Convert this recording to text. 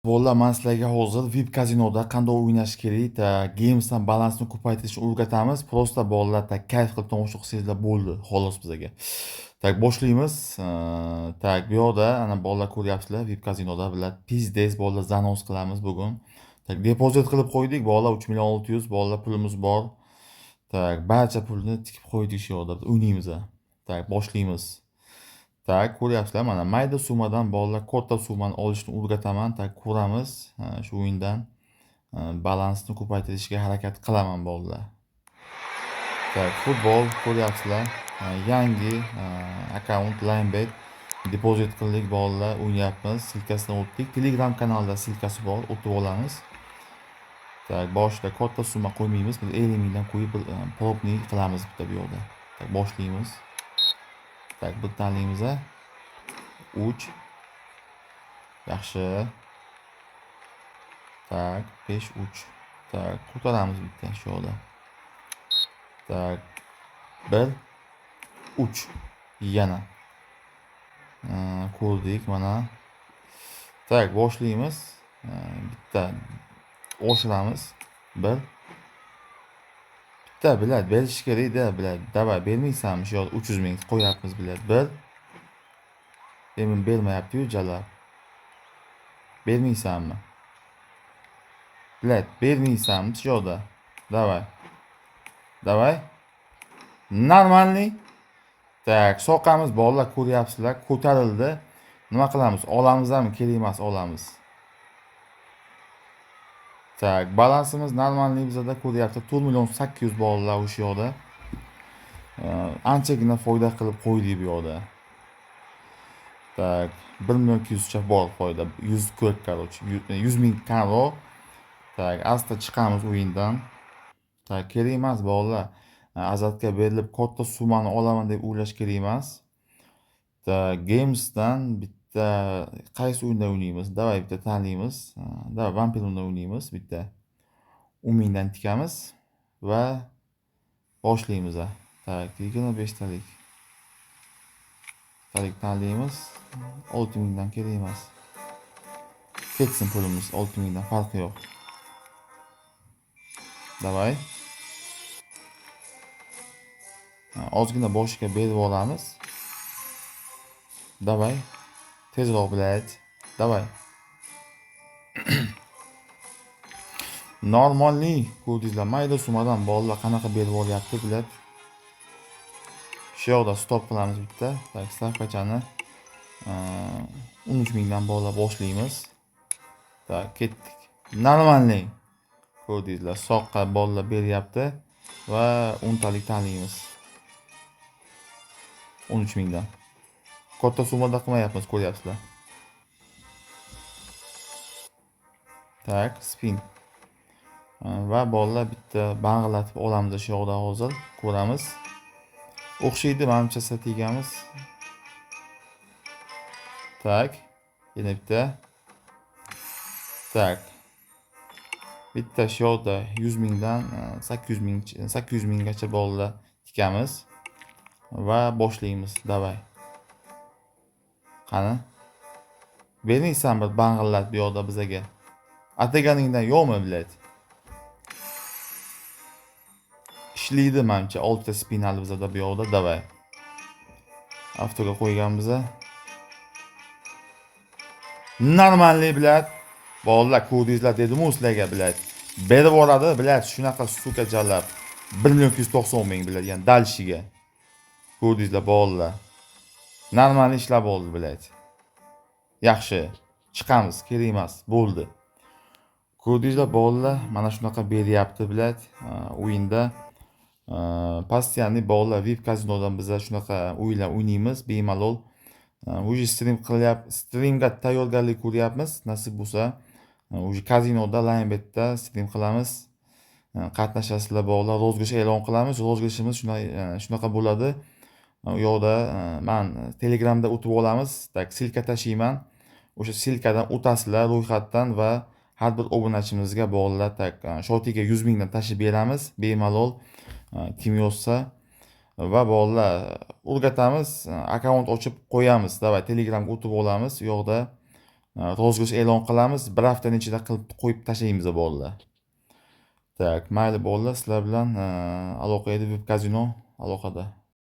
Bolalar, men sizlarga hozir VIP kazinoda qanday o'ynash kerak, Games'dan balansni ko'paytirishni o'rgatamiz. Prosta bolalar kayf qilib tomosha qilsanglar bo'ldi, xolos bizga. Boshlaymiz. Bu yoqda ana bolalar ko'ryapsizlar, VIP kazinoda bular pizdes bolalar zanos qilamiz bugun. Depozit qilib qo'ydik, bolalar 3 million 600, bolalar pulimiz bor. Barcha pulni tikib qo'ydik shu yoqda. O'ynaymiz. Boshlaymiz. Ko'ryapsizlar, mana mayda summadan bolalar katta summani olishni o'rgataman. Ko'ramiz. Shu o'yindan balansni ko'paytirishga harakat qilaman bolalar. Futbol ko'ryapsizlar. Yangi akkaunt Linebet depozit qildik bolalar, o'ynayapmiz. Silkasidan o'tdik. Telegram kanalida silkasi bor, o'tib olamiz. Boshida katta summa qo'ymaymiz. Biz 50 mingdan qo'yib probni qilamiz bitta bu yoqda. Boshlaymiz. Bir tanlaymiz. 3 yaxshi. 5 3. Ko'taramiz bitta shu yoqda. 1 3 yana. Ko'rdik mana. Boshlaymiz. Bitta oshiramiz. 1 bitta bilad berish kerak-da, bilad. Davay bermaysanmi? Shu yoqda 300 ming qo'yapmiz bilad. 1 Emin bermayapti-yu jalab. Bermaysanmi? Bilad, bermaysanmi shu yoqda? Davay. Davay. Normalniy. Soqamiz bolalar ko'ryapsizlar, ko'tarildi. Nima qilamiz? Olamizmi? Kerak emas, olamiz. Balansimiz normalniy bizda ko'ryapti. 4 million 800 bolalar o'sha yoqda. Anchagina foyda qilib qo'ydik bu yoqda. 1 million 200 cha bor foyda. 140 короче. 100 ming karo. Asta chiqamiz o'yindan. Kerak emas bolalar. Azatga berilib katta summani olaman deb o'ylash kerak emas. Games'dan bitta qaysi o'yinda o'ynaymiz? Davay bitta tanlaymiz. Davay vampir o'yinda o'ynaymiz bitta. 10 mingdan tikamiz va boshlaymiz. 25 talik. Tanlaymiz. 6 mingdan kerak emas. Ketsin pulimiz 6 mingdan farqi yo'q. Davay. Ozgina boshiga berib olamiz. Davay. Tezroq bilad. Davay. Normalniy ko'rdingizlar, mayda summadan bolalar qanaqa berib olyapti bilad. Shu yoqda stop qilamiz bitta. Stavkachani 13 mingdan bolalar boshlaymiz. Ketdik. Normalniy ko'rdingizlar, soqqa bolalar beryapti va 10 talik tanlaymiz. 13 mingdan. Katta summada qilmayapmiz, ko'ryapsizlar. Spin. Va bolalar bitta bang'latib olamiz shu yoqda hozir. Ko'ramiz. O'xshaydi menimcha strategiyamiz. Yana bitta. Bitta shu yoqda 100 mingdan 800 minggacha bolalar tikamiz va boshlaymiz. Davay. Qani? Bermaysan bir bang'illat bu yoqda bizga. Ataganingdan yo'qmi bilad? Ishlaydi menimcha 6 ta spinal bizda bu yoqda. Davay. Avtoga qo'yganmiz. Normalniy bilad. Bolalar ko'rdingizlar dedim-ku sizlarga bilad. Berib oladi bilad, shunaqa suka jalab. 1 million 290 ming bilad, ya'ni dalshiga. Ko'rdingizlar bolalar. Normalniy ishlab oldi bilad. Yaxshi. Chiqamiz, kerak emas, bo'ldi. Ko'rdingizlar bolalar, mana shunaqa beryapti bilad. O'yinda postoyanniy bolalar VIP kazinodan biz shunaqa o'yinlar o'ynaymiz, bemalol. Uji streamga tayyorgarlik ko'ryapmiz. Nasib bo'lsa, uji kazinoda Linebetda stream qilamiz. Qatnashasizlar bolalar, rozg'ish e'lon qilamiz. Rozg'ishimiz shunaqa bo'ladi. U yoqda men Telegramda o'tib olamiz. Silka tashiyman. O'sha silkadan o'tasizlar ro'yxatdan va har bir obunachimizga bolalar shotiga 100 mingdan tashib beramiz. Bemalol kim yozsa va bolalar o'rgatamiz, akkaunt ochib qo'yamiz. Davay Telegramga o'tib olamiz. U yoqda Rozg'osh e'lon qilamiz, bir haftaning ichida qilib qo'yib tashlaymiz bolalar. Tak, mayli bolalar, sizlar bilan aloqa edi, Web Casino aloqada.